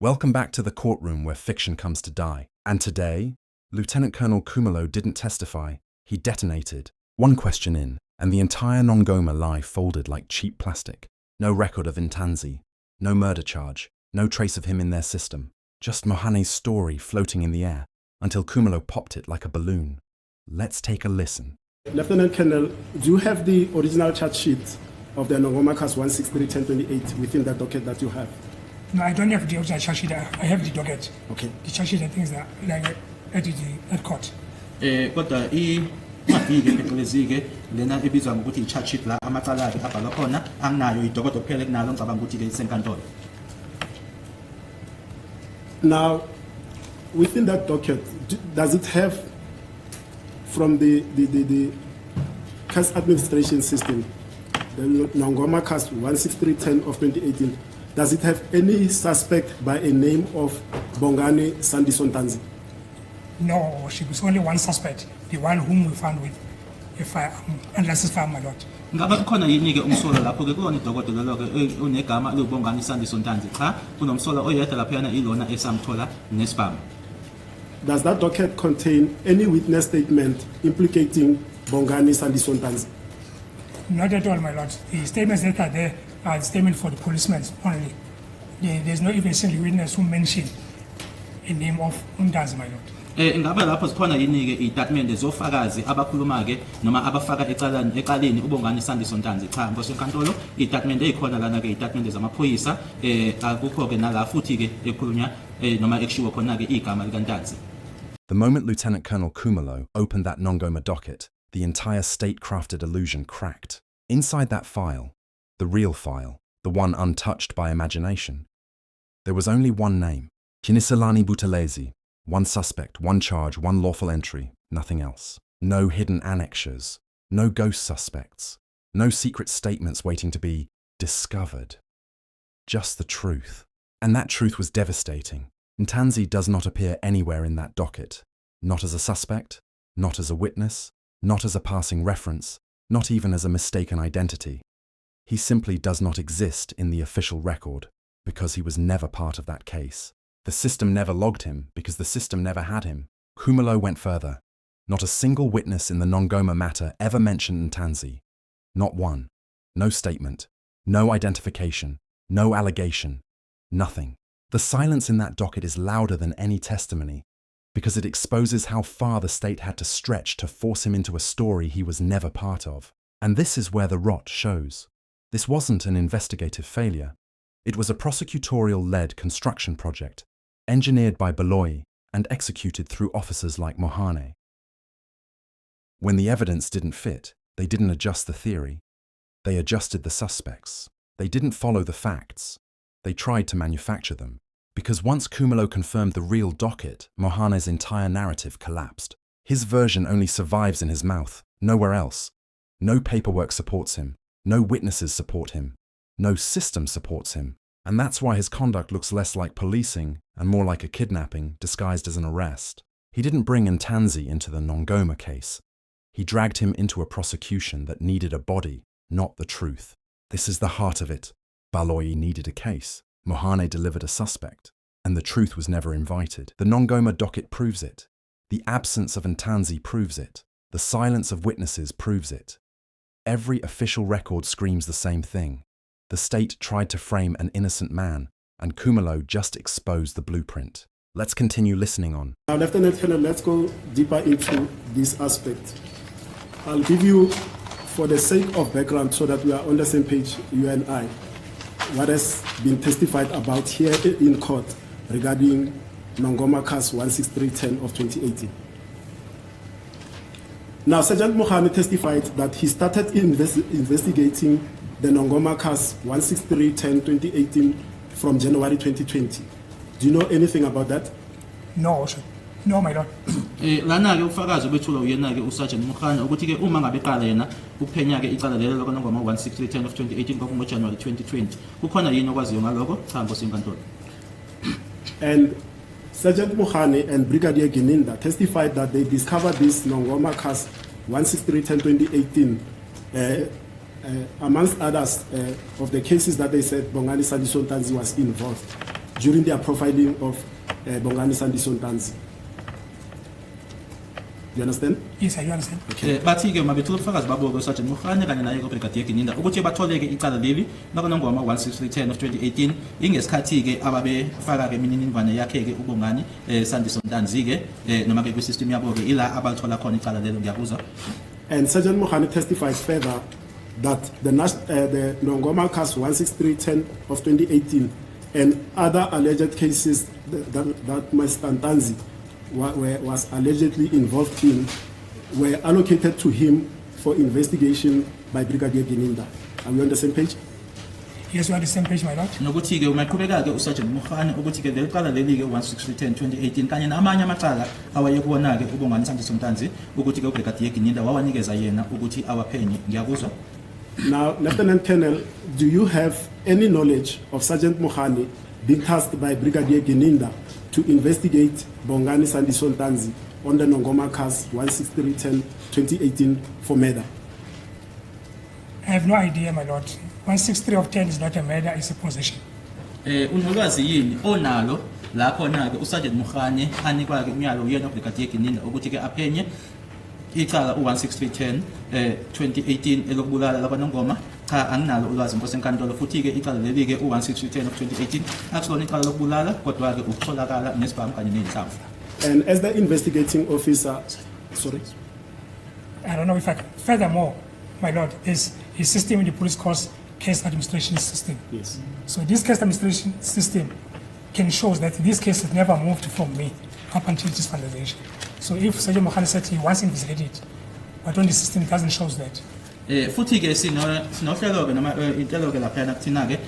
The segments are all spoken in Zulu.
Welcome back to the courtroom where fiction comes to die. And today, Lieutenant Colonel Khumalo didn't testify, he detonated. One question in, and the entire Nongoma lie folded like cheap plastic. No record of Ntanzi, no murder charge, no trace of him in their system. Just Mohane's story floating in the air, until Khumalo popped it like a balloon. Let's take a listen. Lieutenant Colonel, do you have the original charge sheet of the Nongoma case 163-1028 within that docket that you have? No, I don't have the original charge sheet. I have the docket. Okay. The charge sheet and things that like at court. Kodwa mafike phecelezi-ke lena ebizwa ngokuthi i-charge sheet la amacala akhe abhalwa khona anginayo idokodo kuphela kunalo ngicabanga ukuthi-ke isenkantolo. Now, within that docket, does it have from the case administration system, the Nongoma case 163-10 of 2018, does it have any suspect by a name of Bongani Sandiso Ntanzi? No, she was only one suspect, the one whom we found with a firearm, unless it's firearm, my lord. Ngabe kukhona yini-ke umsolo lapho-ke kulona idokodo lelo-ke unegama elibongani Sandiso Ntanzi? Cha, kunomsolo oyedwa laphayana ilona esamthola nesibhamu. Does that docket contain any witness statement implicating Bongani Sandiso Ntanzi? Not at all, my lord. The statements that are there are the statement for the policemen only. There's no even single witness who mentioned a name of Ntanzi, my lord. Ngabe lapho zikhona yini-ke iy'tatimende zofakazi abakhuluma-ke noma abafaka eqaleni ubongani Sandiso Ntanzi? Cha, ngosenkantolo iy'tatimende ey'khona lana-ke iy'tatimende zamaphoyisa akukho-ke nala futhi-ke ekhulunywa noma ekushiwo khona-ke igama likaNtanzi. The moment Lieutenant Colonel Khumalo opened that Nongoma docket, the entire state-crafted illusion cracked. Inside that file, the real file, the one untouched by imagination, there was only one name, Kiniselani Buthelezi, one suspect, one charge, one lawful entry, nothing else. No hidden annexures, no ghost suspects, no secret statements waiting to be discovered. Just the truth. And that truth was devastating. Ntanzi does not appear anywhere in that docket, not as a suspect, not as a witness, not as a passing reference, not even as a mistaken identity. He simply does not exist in the official record because he was never part of that case. The system never logged him because the system never had him. Khumalo went further. Not a single witness in the Nongoma matter ever mentioned Ntanzi. Not one. No statement. No identification. No allegation. Nothing. The silence in that docket is louder than any testimony because it exposes how far the state had to stretch to force him into a story he was never part of. And this is where the rot shows. This wasn't an investigative failure. It was a prosecutorial-led construction project, engineered by Baloyi and executed through officers like Mohane. When the evidence didn't fit, they didn't adjust the theory. They adjusted the suspects. They didn't follow the facts. They tried to manufacture them. Because once Khumalo confirmed the real docket, Mohane's entire narrative collapsed. His version only survives in his mouth, nowhere else. No paperwork supports him. No witnesses support him. No system supports him. And that's why his conduct looks less like policing and more like a kidnapping disguised as an arrest. He didn't bring Ntanzi into the Nongoma case. He dragged him into a prosecution that needed a body, not the truth. This is the heart of it. Baloyi needed a case. Mohane delivered a suspect. And the truth was never invited. The Nongoma docket proves it. The absence of Ntanzi proves it. The silence of witnesses proves it. Every official record screams the same thing. The state tried to frame an innocent man, and Khumalo just exposed the blueprint. Let's continue listening on. Now, Lieutenant Colonel, let's go deeper into this aspect. I'll give you, for the sake of background, so that we are on the same page, you and I, what has been testified about here in court regarding Nongoma case 163-10 of 2018. Now, Sergeant Mohane testified that he started investigating the Nongoma case 163-10-2018 from January 2020. Do you know anything about that? No, sir. No, my lord. Lana-ke ufakazi obethulwa uyena-ke uSergeant Mohane ukuthi-ke uma ngabe qala yena ukuphenya-ke icala lelo lokaNongoma 163-10 of 2018 kwakungoJanuary 2020. Kukhona yini okwaziyo ngaloko? Cha, ngosenkantolo. And Sergeant Mohane and Brigadier Gininda testified that they discovered this Nongoma case 163-10-2018 amongst others of the cases that they said Bongani Sandiso Ntanzi was involved. during their profiling of Bongani Sandiso Ntanzi. You understand? Yes, I understand. bathi ke mabethula ubufakazi babo ke Sergeant Mokgane kanye naye Brigadier Gininda ukuthi batholeke icala leli nakonongoma 16310 of 2018 ingesikhathi ke ababefaka ke imininingwane yakhe ke uBongani Sandiso Ntanzi ke noma ke kwi system yabo ke ila abathola khona icala lelo ngiyakuzwa. And Sergeant Mokgane testified further that the Nongoma case 16310 of 2018 and other alleged cases that Mr. Ntanzi was allegedly involved in were allocated to him for investigation by Brigadier Gininda. Are we on the same page? Yes, we are on the same page, my lord. Nokuthi ke umaqhubeka ke uSergeant Mokgane ukuthi ke leli qala leli ke 16310 2018 kanye namanye amacala awayekubona ke uBongani Sandiso Ntanzi ukuthi ke uBrigadier Gininda wawanikeza yena ukuthi awaphenye ngiyakuzwa. Now, Lieutenant Colonel, do you have any knowledge of Sergeant Mokgane being tasked by Brigadier Gininda to investigate Bongani Sandiso Ntanzi on the Nongoma case 16310-2018 for murder? I have no idea, my lord. 163 of 10 is not a murder, it's a possession. Unolwazi yini onalo la khona ke uSergeant Mokgane anikwa ke umyalo uyena uBrigadier Gininda ukuthi ke aphenye icala u16310 2018 elokubulala labanongoma cha anginalo ulwazi Nkosi enkantolo futhi ke icala leli ke u16310 of 2018 akusona icala lokubulala kodwa ke ukutholakala nesibhamu kanye nenhlamvu. And as the investigating officer, sorry? I don't know if I can. Furthermore, my lord, is a system in the police calls case administration system. Yes. So this case administration system can show that this case has never moved from me up until this finalization. So if Sergeant Mokgane said he wants investigated, but on the system it doesn't show that. Futhi ke sinohlelo ke noma inhlelo ke lapha nakuthina ke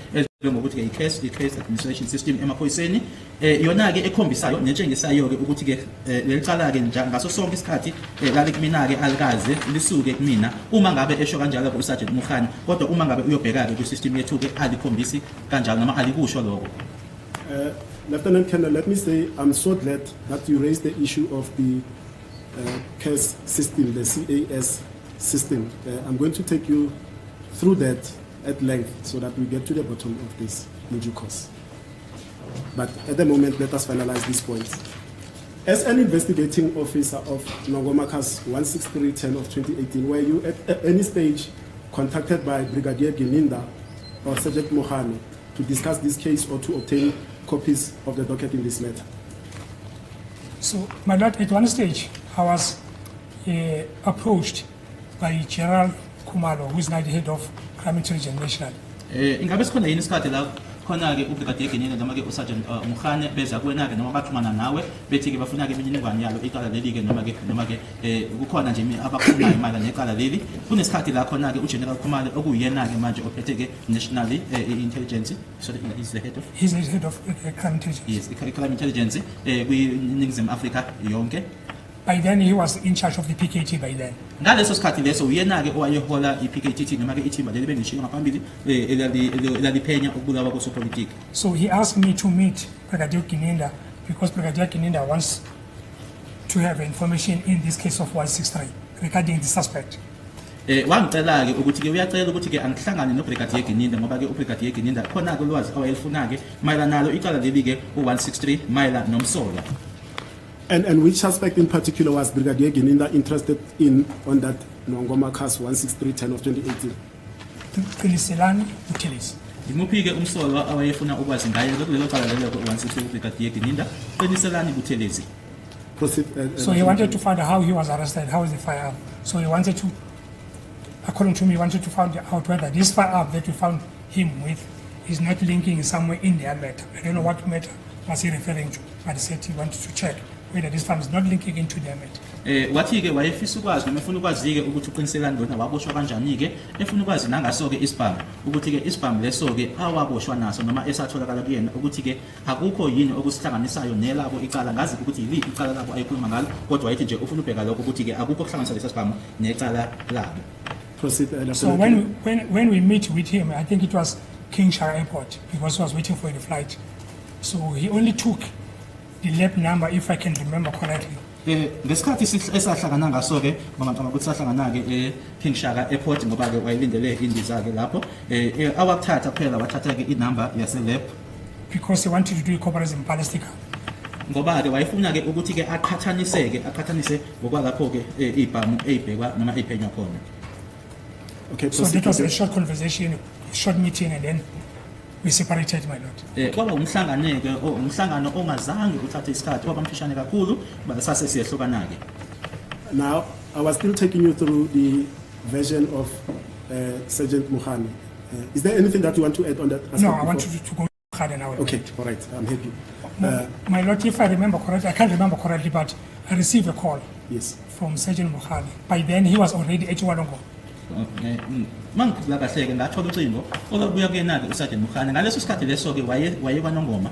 ngokuthi ke i-case administration system emaphoyiseni yona ke ekhombisayo netshengisayo ke ukuthi ke lelicala ke ngaso sonke isikhathi lali kumina ke alikaze lisuke kumina uma ngabe esho kanjalo ke uSergeant Mokgane kodwa uma ngabe uyobheka ke kwi-system yethu ke alikhombisi kanjalo noma alikusho lokho. Lieutenant Colonel, let me say I'm so glad that you raised the issue of the CAS system, the CAS system. I'm going to take you through that at length so that we get to the bottom of this in due course. But at the moment, let us finalize these points. As an investigating officer of Nongoma case 16310 of 2018, were you at any stage contacted by Brigadier Gininda or Sergeant Mokgane to discuss this case or to obtain copies of the docket in this matter? So, my lord, at one stage, I was approached by General Kumalo, who is now the head of Crime Intelligence National. Ingabe sikhona yini isikhathi la khona ke uBrigadier Gininda noma ke uSergeant Mokgane beza kuwena ke noma baxhumana nawe bethi ke bafuna ke imininingwane yalo icala leli ke noma ke kukhona nje abakhulumayo imali necala leli kunesikhathi la khona ke uGeneral Khumalo okuyena ke manje ophethe ke National Intelligence, sorry, he's the head of Crime Intelligence. Yes, Crime Intelligence kwiNingizimu Afrika yonke. By then, he was in charge of the PKT by then. Ngaleso sikhathi leso uyena ke owayehola iPKT noma ke ithimba leli bengishiyo ngaphambili elaliphenya ukubulawa kwesopolitiki. So he asked me to meet Brigadier Gininda because Brigadier Gininda wants to have information in this case of 163 regarding the suspect. Wangicela ke ukuthi ke uyacela ukuthi ke angihlangane noBrigadier Gininda ngoba ke uBrigadier Gininda khona ke ulwazi awayelifuna ke mayelana nalo icala leli ke u163 mayelana nomsola. And which suspect in particular was Brigadier Gininda interested in on that Nongoma case 16310 of 2018? Qiniselani Buthelezi. Imuphi ke umsolwa awayefuna ukwazi ngaye kulelo cala lelo ku163 Brigadier Gininda Qiniselani Buthelezi. So he wanted to find out how he was arrested, how is the firearm. So he wanted to, according to me, he wanted to find out whether this firearm that we found him with is not linking somewhere in their matter. I don't know what matter was he referring to, but he said he wanted to check whether this farm is not linking into their matter. Wathi ke wayefisa ukwazi noma efuna ukwazi ke ukuthi uqiniselani lona waboshwa kanjani ke efuna ukwazi nangaso ke isibhamu ukuthi ke isibhamu leso ke awaboshwa naso noma esatholakala kuyena ukuthi ke akukho yini okusihlanganisayo nelabo icala ngazi ukuthi yiliphi icala labo ayikhuluma ngalo kodwa wayethi nje ufuna ubheka lokho ukuthi ke akukho kuhlanganisa lesi sibhamu necala labo. So when we meet with him, I think it was King Shara Airport because he was waiting for the flight. So he only took the lap number, if I can remember correctly. Ngesikhathi esahlangana ngaso ke ngicabanga ukuthi sahlangana ke King Shaka Airport ngoba ke wayelindele indiza ke lapho awathatha phela wathatha ke inamba yase lab because he wanted to do a cooperation ballistica. ngoba ke wayefuna ke ukuthi ke aqhathanise ngokwalapho ke ibhamu eyibhekwa noma eyiphenywa khona. Okay, So that was a short conversation, a short meeting, and then we separated, my lord. Kwaba umhlangano ongazange uthathe isikhathi kwaba mfishane kakhulu basase siyehlukana ke. Now, I was still taking you through the version of Sergeant Mukhane. Is there anything that you want to add on that aspect? No, I want you to go to Khada now. Okay, all right, I'm happy. My lord, if I remember correctly, I can't remember correctly, but I received a call Yes. from Sergeant Mukhane. By then, he was already at Walongo. Mangikhumbula kahle ke ngathola ucingo olubuya kuyena ke uSergeant Mukhane ngaleso sikhathi leso ke waye kwaNongoma.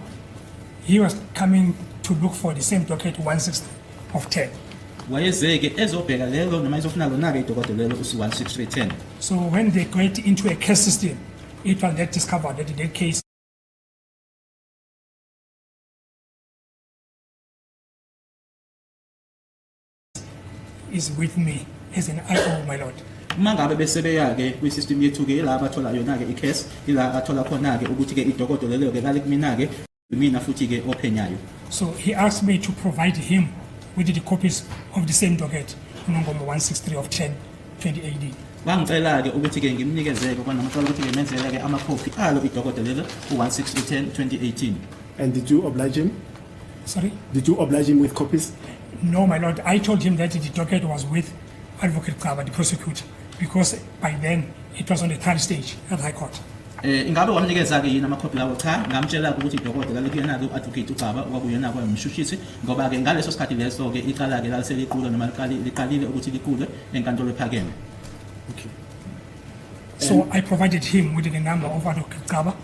He was coming to look for the same docket 160 of 10. Wayezeke ezobheka lelo noma ezofuna lona ke idokodo lelo usi16310. So when they got into a case system, it was that discovered that the case is with me as an IO, my lord. Mangabe besebeya ke kwisystem yethu ke la bathola yona ke icase ila athola khona ke ukuthi ke idokodo lelo ke kale kumina ke mina futhi ke ophenyayo. So he asked me to provide him with the copies of the same docket, Nongoma 163 of 10, 2018. Wangicela ke ukuthi ke ngimnikezeke kwana ngicela ukuthi ke menzele ke amakhophi alo idokodo lelo u16310 2018. And did you oblige him? Sorry? Did you oblige him with copies? No, my lord. I told him that the docket was with Advocate Kaba, the prosecutor, because by then it was on the third stage at High Court. Ingabe wamnikeza ke yini amakhophi lawo? Cha, ngamtshela ukuthi idokodo lalo kuyena ke uadvocate uCaba kwakuyena kwayumshushisi ngoba ke ngaleso sikhathi leso ke icala ke laliseliqulwe noma liqalile ukuthi liqulwe enkantolo ephakeme. Okay. So I provided him with the number of Advocate Kaba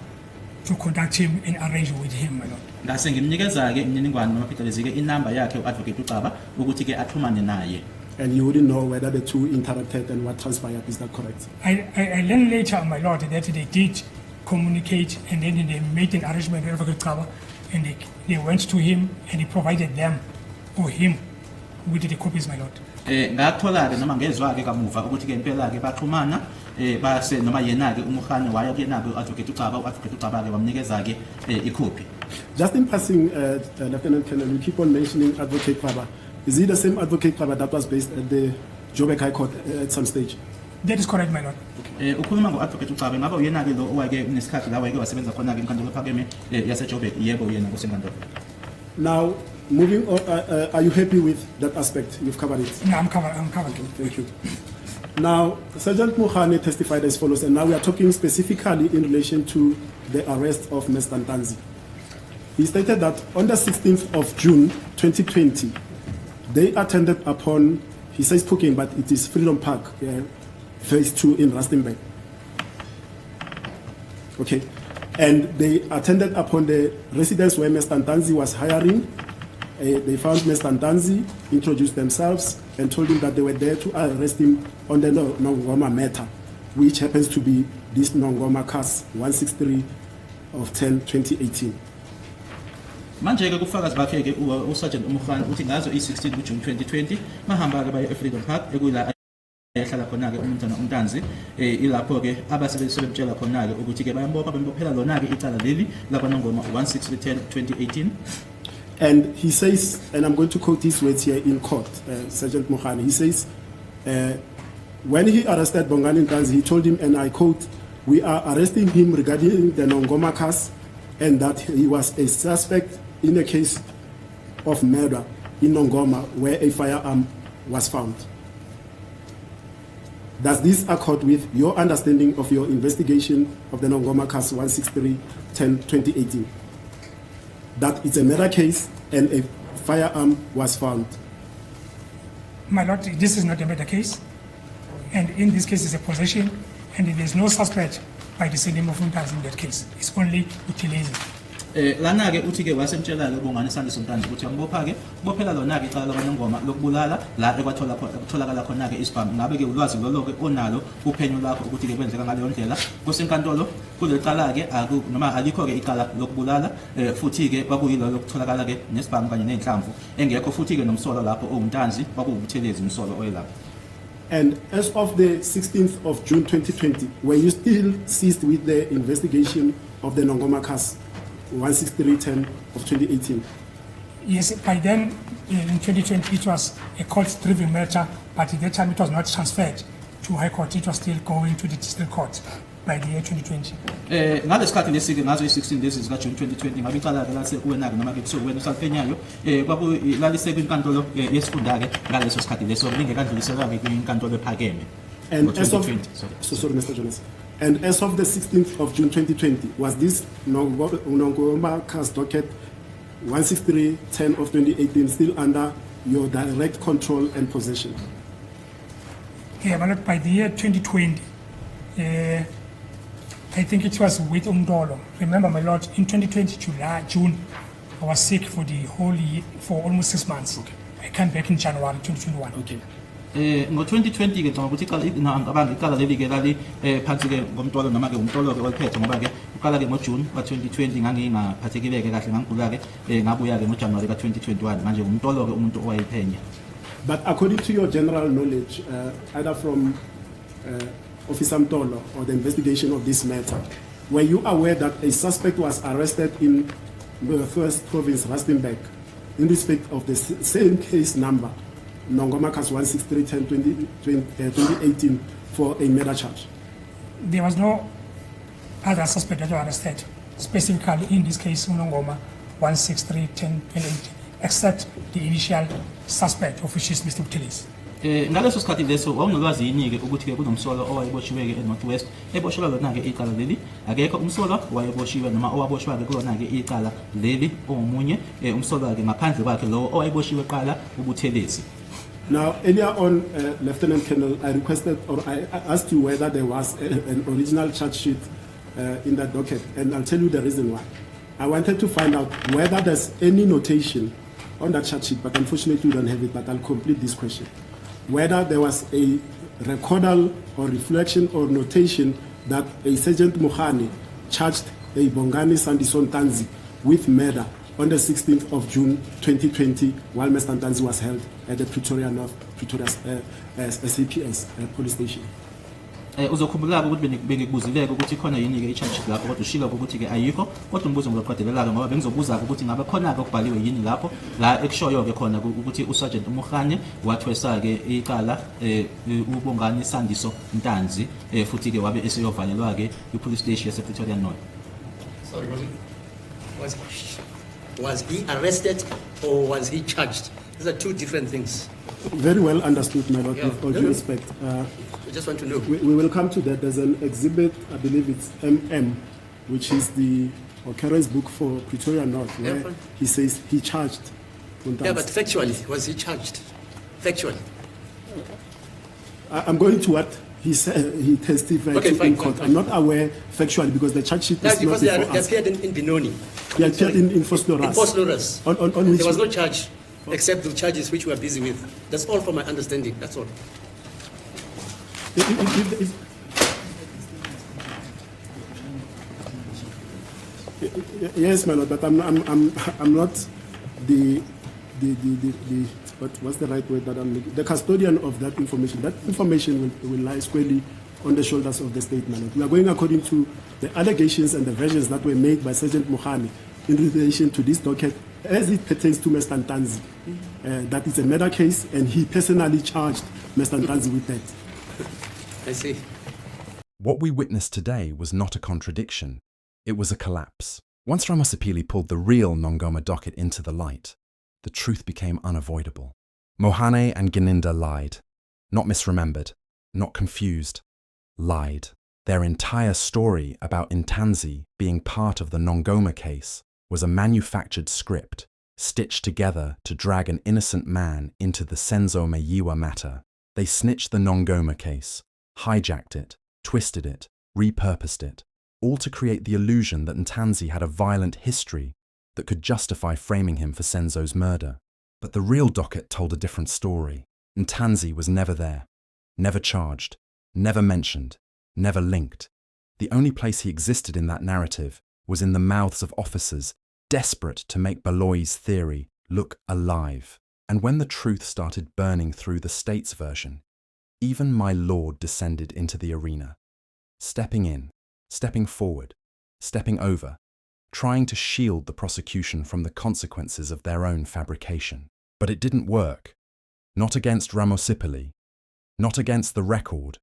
to contact him and arrange with him, my lord. Ngase ngimnikeza ke imininingwane noma phecelezi ke inamba yakhe uadvocate uCaba ukuthi ke axhumane naye. And you wouldn't know whether the two interacted and what transpired, is that correct? I learned later, my lord, that they did communicate and then they made an arrangement with Advocate Kaba and they went to him and he provided them or him with the copies, my lord. Ngathola ke noma ngezwa ke kamuva ukuthi ke impela ke baxhumana base noma yena ke uMukhane waya kuyena ke uadvocate uCaba ke wamnikeza ke icopy. Just in passing, Lieutenant Colonel, you keep on mentioning Advocate Kaba. Is he the same Advocate Kaba that was based at the Joburg High Court at some stage? That is correct, my lord. Ukhuluma ngoadvocate uCaba ngabe uyena ke lo owake kunesikhathi la wayeke wasebenza khona ke enkantolo ephakeme yase Joburg yebo uyena kusenkantolo. Now, moving on, are you happy with that aspect? You've covered it. No, I'm covered. Thank you. Now, Sergeant Mukhane testified as follows, and now we are talking specifically in relation to the arrest of Mr. Ntanzi. He stated that on the 16th of June 2020, they attended upon, he says Puking, but it is Freedom Park, phase 2 in Rustenburg. Okay. And they attended upon the residence where Mr. Ntanzi was hiring. They found Mr. Ntanzi, introduced themselves, and told him that they were there to arrest him on the Nongoma matter, which happens to be this Nongoma case 163 of 10, 2018. Manje ke kufakazi bakhe ke uSergeant Mukhane uthi ngazo i16 kuJune 2020 bahamba ke baye eFreedom Park ekuyila ehlala khona ke umntwana uNtanzi ilapho ke abasebenzela khona ke ukuthi ke bayambopha bembophela lona ke icala leli labanongoma 16310 2018. And he says, and I'm going to quote his words here in court, Sergeant Mukhane, he says, when he arrested Bongani Ntanzi, he told him, and I quote, "We are arresting him regarding the Nongoma case and that he was a suspect in a case of murder in Nongoma where a firearm was found." Does this accord with your understanding of your investigation of the Nongoma case 163-10-2018? That it's a murder case and a firearm was found? My lord, this is not a murder case. And in this case, it's a possession, and there is no suspect by the same name of Ntanzi in that case. It's only utilizing. Lana ke uthi ke wasemtshela ke Bongani Sandiso Ntanzi ukuthi yambopha ke bophela lona ke icala labanongoma lokubulala la ekwathola kutholakala khona ke isibhamu ngabe ke ulwazi lolo ke onalo uphenyo lakho ukuthi ke kwenzeka ngaleyo ndlela kusenkantolo kulecala ke noma alikho ke icala lokubulala futhi ke kwakuyilo lokutholakala ke nesibhamu kanye nenhlamvu engekho futhi ke nomsolo lapho oUntanzi kwakuwubuthelezi umsolo oyelapho. And as of the 16th of June 2020, were you still seized with the investigation of the Nongoma case? 16310 of 2018. Yes, by then, in 2020, it was a court-driven matter, but at that time it was not transferred to High Court. It was still going to the District Court by the year 2020. Ngalesikhathi lesi-ke ngazo i-16 lezi zika-June 2020 ngabe icala-ke lase-UNAK noma-ke kusuke wena usaliphenyayo lalisekwinkantolo yesifunda-ke ngaleso sikhathi leso lingekadluliselwa-ke kwinkantolo ephakeme. And ngo- as of 2020, sorry, Mr. Jonas. And as of the 16th of June 2020, was this Nongoma cast docket 16310 of 2018 still under your direct control and possession? Yeah, my lord, by the year 2020, I think it was with Umdolo. Remember, my lord, in 2020, June, I was sick for the whole year, for almost 6 months. Okay. I came back in January 2021. Okay. ngo-2020 ke ngicabanga ukuthi ngicabanga icala leli-ke lali phansi-ke ngomtolo noma-ke umtolo-ke oliphethe ngoba-ke uqala-ke ngoJune ka-2020 ngangingaphathekile-ke kahle ngangigula-ke ngabuya-ke ngoJanuwari ka-2021 manje umtolo-ke umuntu owayiphenya. But according to your general knowledge, either from Officer Mtolo or the investigation of this matter, were you aware that a suspect was arrested in the first province, Rustenburg, in respect of the same case number, Nongoma Case 16310 2018, for a murder charge? There was no other suspect that were arrested, specifically in this case, Unongoma 16310 except the initial suspect, of which is Mr. Buthelezi. Ngaleso sikhathi leso wawunolwazi yini-ke ukuthi-ke kunomsolo owayeboshiwe-ke eNorth West eboshelwa lona-ke icala leli akekho umsolo owayeboshiwe noma owaboshwa-ke kulona-ke icala leli ongomunye umsolo-ke ngaphandle kwakhe lowo owayeboshiwe qala uButhelezi. Now, earlier on, Lieutenant Colonel, I requested or I asked you whether there was an original charge sheet in that docket, and I'll tell you the reason why. I wanted to find out whether there's any notation on that charge sheet, but unfortunately we don't have it, but I'll complete this question. Whether there was a recordal or reflection or notation that a Sergeant Mohani charged a Bongani Sandison Tanzi with murder on the 16th of June 2020 while Mr. Tanzi was held at the Pretoria North, Pretoria SAPS police station. Uzokhumbula ukuthi bengikubuzileke ukuthi khona yini-ke i-charge sheet lapho kodwa ushilo ukuthi-ke ayikho kodwa umbuzo ngizoqadelela-ke ngoba bengizobuza-ke ukuthi ngabe khona-ke okubhaliwe yini lapho la ekushoyo-ke khona ukuthi uSergeant Mohane wathwesa-ke icala uBongani Sandiso Ntanzi futhi-ke wabe eseyovalelwa-ke kwi-police station yase-Pretoria North. Sorry, was he arrested or was he charged? These are two different things. Very well understood, my lord, Yeah. with all due respect. I just want to know. We will come to that. There's an exhibit, I believe it's MM, which is the occurrence book for Pretoria North, where Yeah, fine. he says he charged Ntanzi. Yeah, but factually, was he charged? Factually. I'm going to what he said, he testified Okay, to fine, in court. fine, I'm not aware factually because the charge sheet That's is not because they before us. appeared in Benoni. He appeared in Fosloras. In Fosloras. On which There was no charge except the charges which we are busy with. That's all from my understanding. That's all. Yes, my lord, but I'm not the what's the right word that I'm looking, the custodian of that information. That information will lie squarely on the shoulders of the state, my lord. We are going according to the allegations and the versions that were made by Sergeant Mohani in relation to this docket as it pertains to Mr. Ntanzi. That is a murder case, and he personally charged Mr. Ntanzi with that. I see. What we witnessed today was not a contradiction. It was a collapse. Once Ramasipili pulled the real Nongoma docket into the light, the truth became unavoidable. Mohane and Gininda lied. Not misremembered, not confused. Lied. Their entire story about Ntanzi being part of the Nongoma case was a manufactured script, stitched together to drag an innocent man into the Senzo Meyiwa matter. They snitched the Nongoma case, hijacked it, twisted it, repurposed it, all to create the illusion that Ntanzi had a violent history that could justify framing him for Senzo's murder. But the real docket told a different story. Ntanzi was never there, never charged, never mentioned, never linked. The only place he existed in that narrative was in the mouths of officers desperate to make Baloyi's theory look alive. And when the truth started burning through the state's version, even my lord descended into the arena, stepping in, stepping forward, stepping over, trying to shield the prosecution from the consequences of their own fabrication. But it didn't work. Not against Ramosipoli, not against the record,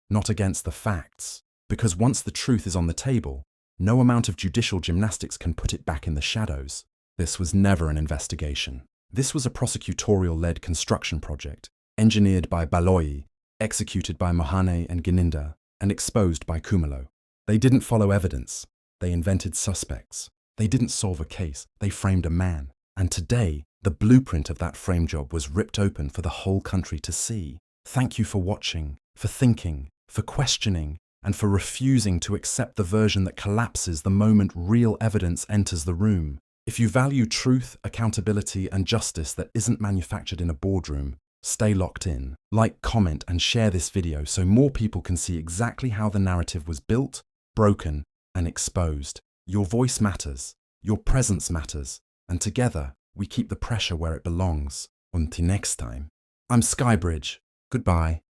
not against the facts. Because once the truth is on the table, no amount of judicial gymnastics can put it back in the shadows. This was never an investigation. This was a prosecutorial-led construction project, engineered by Baloyi, executed by Mohane and Gininda, and exposed by Khumalo. They didn't follow evidence. They invented suspects. They didn't solve a case. They framed a man. And today, the blueprint of that frame job was ripped open for the whole country to see. Thank you for watching, for thinking, for questioning, and for refusing to accept the version that collapses the moment real evidence enters the room. If you value truth, accountability, and justice that isn't manufactured in a boardroom, stay locked in. Like, comment, and share this video so more people can see exactly how the narrative was built, broken, and exposed. Your voice matters. Your presence matters. And together, we keep the pressure where it belongs. Until next time. I'm Skybridge. Goodbye.